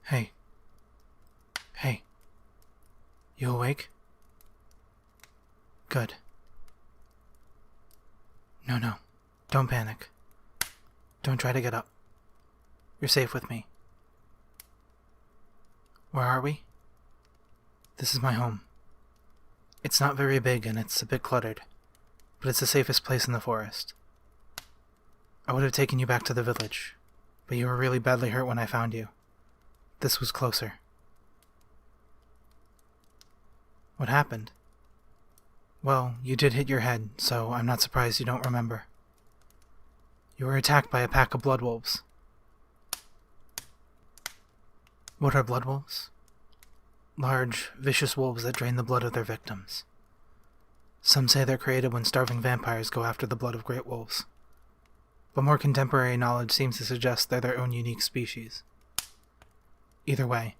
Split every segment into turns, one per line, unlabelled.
Hey. Hey. You awake? Good. No. Don't panic. Don't try to get up. You're safe with me. Where are we? This is my home. It's not very big and it's a bit cluttered, but it's the safest place in the forest. I would have taken you back to the village, but you were really badly hurt when I found you. This was closer. What happened? Well, you did hit your head, so I'm not surprised you don't remember. You were attacked by a pack of blood wolves. What are blood wolves? Large, vicious wolves that drain the blood of their victims. Some say they're created when starving vampires go after the blood of great wolves. But more contemporary knowledge seems to suggest they're their own unique species. Either way,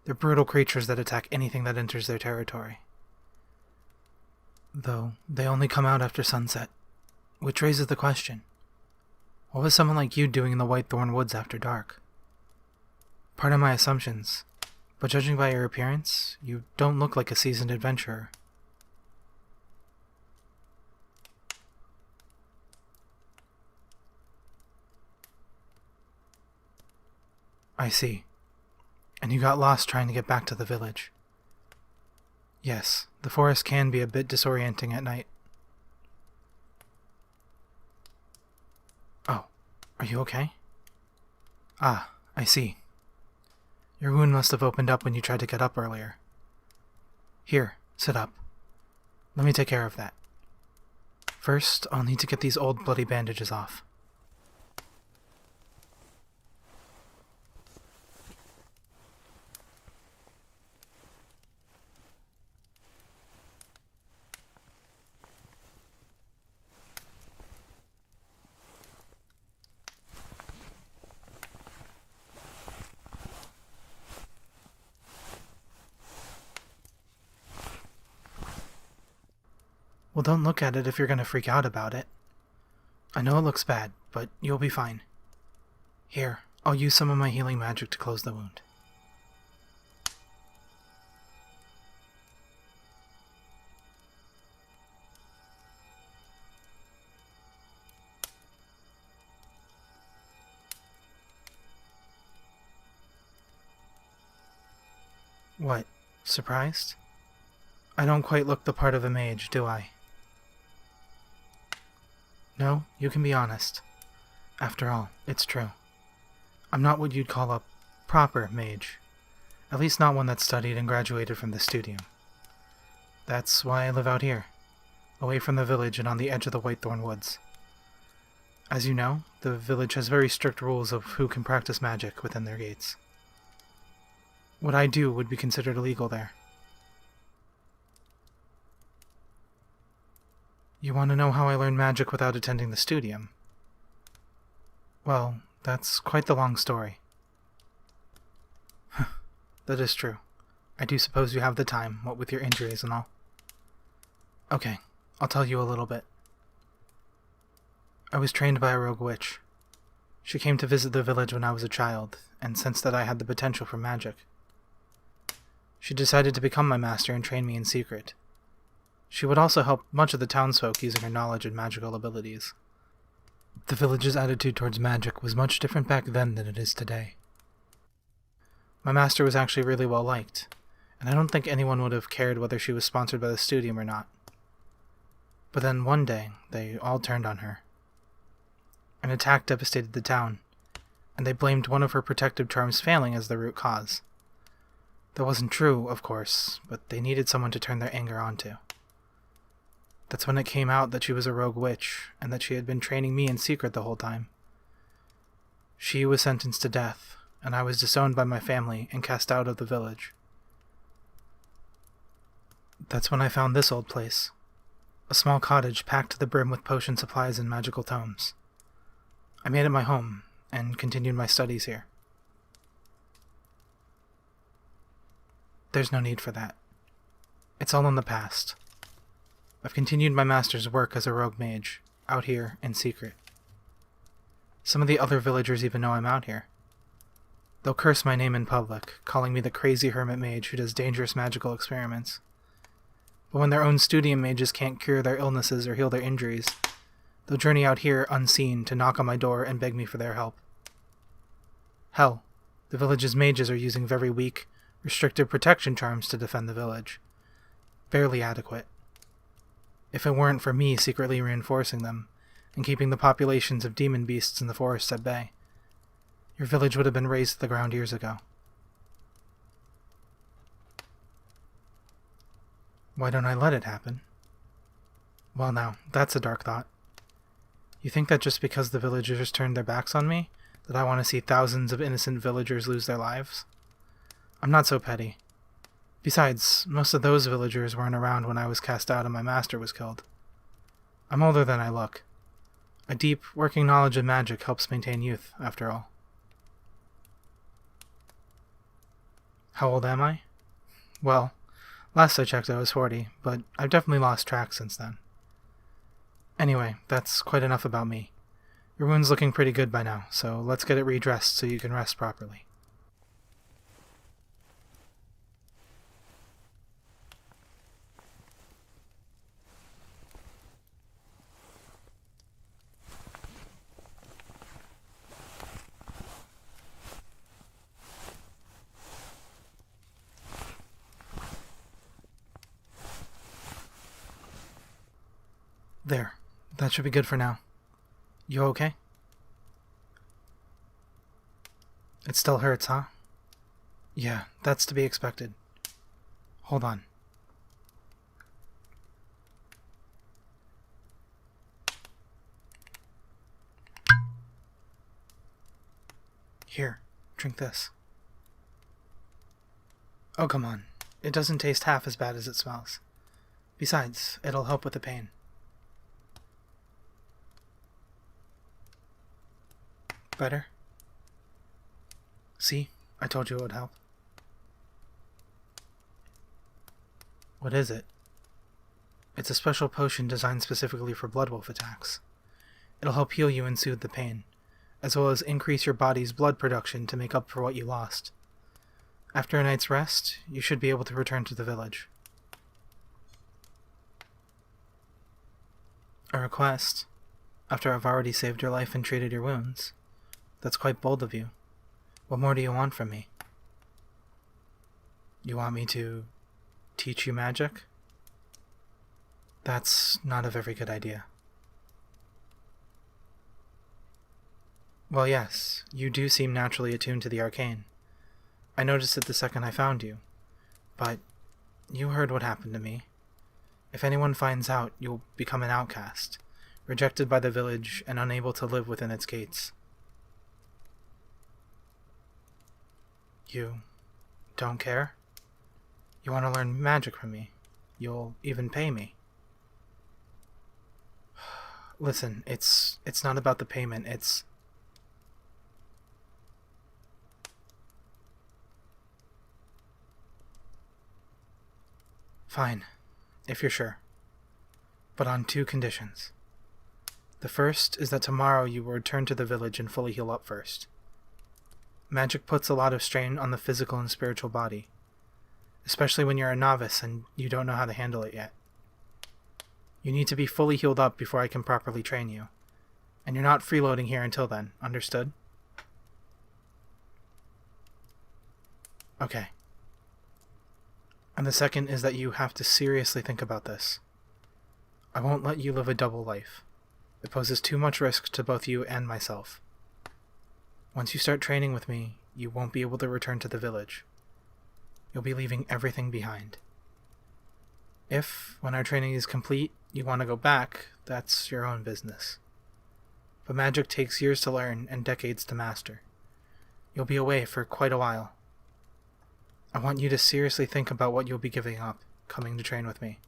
they're brutal creatures that attack anything that enters their territory. Though, they only come out after sunset, which raises the question, what was someone like you doing in the Whitethorn Woods after dark? Pardon my assumptions, but judging by your appearance, you don't look like a seasoned adventurer. I see. And you got lost trying to get back to the village. Yes, the forest can be a bit disorienting at night. Oh, are you okay? Ah, I see. Your wound must have opened up when you tried to get up earlier. Here, sit up. Let me take care of that. First, I'll need to get these old bloody bandages off. Well, don't look at it if you're gonna freak out about it. I know it looks bad, but you'll be fine. Here, I'll use some of my healing magic to close the wound. What, surprised? I don't quite look the part of a mage, do I? No, you can be honest. After all, it's true. I'm not what you'd call a proper mage. At least not one that's studied and graduated from the studium. That's why I live out here, away from the village and on the edge of the Whitethorn Woods. As you know, the village has very strict rules of who can practice magic within their gates. What I do would be considered illegal there. You want to know how I learned magic without attending the studium? Well, that's quite the long story. That is true. I do suppose you have the time, what with your injuries and all. Okay, I'll tell you a little bit. I was trained by a rogue witch. She came to visit the village when I was a child, and sensed that I had the potential for magic. She decided to become my master and train me in secret. She would also help much of the townsfolk using her knowledge and magical abilities. The village's attitude towards magic was much different back then than it is today. My master was actually really well liked, and I don't think anyone would have cared whether she was sponsored by the studium or not. But then one day, they all turned on her. An attack devastated the town, and they blamed one of her protective charms failing as the root cause. That wasn't true, of course, but they needed someone to turn their anger onto. That's when it came out that she was a rogue witch, and that she had been training me in secret the whole time. She was sentenced to death, and I was disowned by my family and cast out of the village. That's when I found this old place. A small cottage packed to the brim with potion supplies and magical tomes. I made it my home, and continued my studies here. There's no need for that. It's all in the past. I've continued my master's work as a rogue mage, out here in secret. Some of the other villagers even know I'm out here. They'll curse my name in public, calling me the crazy hermit mage who does dangerous magical experiments. But when their own studium mages can't cure their illnesses or heal their injuries, they'll journey out here unseen to knock on my door and beg me for their help. Hell, the village's mages are using very weak, restricted protection charms to defend the village. Barely adequate. If it weren't for me secretly reinforcing them, and keeping the populations of demon beasts in the forests at bay, your village would have been razed to the ground years ago. Why don't I let it happen? Well now, that's a dark thought. You think that just because the villagers turned their backs on me, that I want to see thousands of innocent villagers lose their lives? I'm not so petty. Besides, most of those villagers weren't around when I was cast out and my master was killed. I'm older than I look. A deep, working knowledge of magic helps maintain youth, after all. How old am I? Well, last I checked I was 40, but I've definitely lost track since then. Anyway, that's quite enough about me. Your wound's looking pretty good by now, so let's get it redressed so you can rest properly. There. That should be good for now. You okay? It still hurts, huh? Yeah, that's to be expected. Hold on. Here, drink this. Oh, come on. It doesn't taste half as bad as it smells. Besides, it'll help with the pain. Better? See? I told you it would help. What is it? It's a special potion designed specifically for blood wolf attacks. It'll help heal you and soothe the pain, as well as increase your body's blood production to make up for what you lost. After a night's rest, you should be able to return to the village. A request, after I've already saved your life and treated your wounds. That's quite bold of you. What more do you want from me? You want me to teach you magic? That's not a very good idea. Well, yes, you do seem naturally attuned to the arcane. I noticed it the second I found you. But you heard what happened to me. If anyone finds out, you'll become an outcast, rejected by the village and unable to live within its gates. You don't care? You want to learn magic from me? You'll even pay me. Listen, it's not about the payment, it's... Fine, if you're sure. But on 2 conditions. The first is that tomorrow you will return to the village and fully heal up first. Magic puts a lot of strain on the physical and spiritual body, especially when you're a novice and you don't know how to handle it yet. You need to be fully healed up before I can properly train you, and you're not freeloading here until then, understood? Okay. And the second is that you have to seriously think about this. I won't let you live a double life. It poses too much risk to both you and myself. Once you start training with me, you won't be able to return to the village. You'll be leaving everything behind. If, when our training is complete, you want to go back, that's your own business. But magic takes years to learn and decades to master. You'll be away for quite a while. I want you to seriously think about what you'll be giving up, coming to train with me.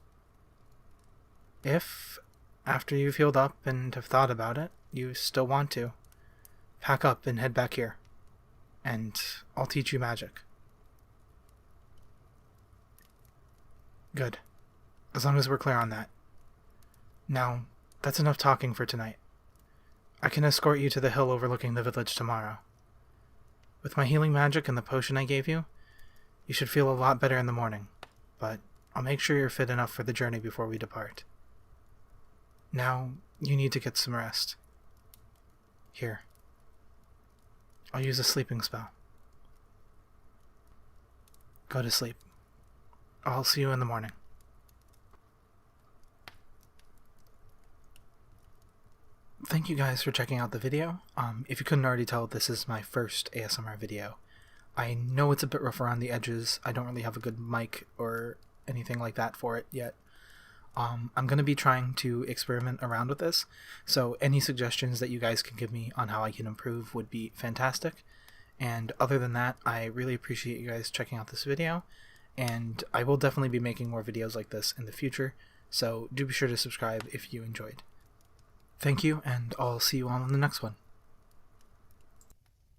If, after you've healed up and have thought about it, you still want to, pack up and head back here, and I'll teach you magic. Good. As long as we're clear on that. Now, that's enough talking for tonight. I can escort you to the hill overlooking the village tomorrow. With my healing magic and the potion I gave you, you should feel a lot better in the morning, but I'll make sure you're fit enough for the journey before we depart. Now, you need to get some rest. Here. I'll use a sleeping spell. Go to sleep. I'll see you in the morning. Thank you guys for checking out the video. If you couldn't already tell, this is my first ASMR video. I know it's a bit rough around the edges. I don't really have a good mic or anything like that for it yet. I'm going to be trying to experiment around with this, so any suggestions that you guys can give me on how I can improve would be fantastic. And other than that, I really appreciate you guys checking out this video, and I will definitely be making more videos like this in the future, so do be sure to subscribe if you enjoyed. Thank you, and I'll see you all in the next one.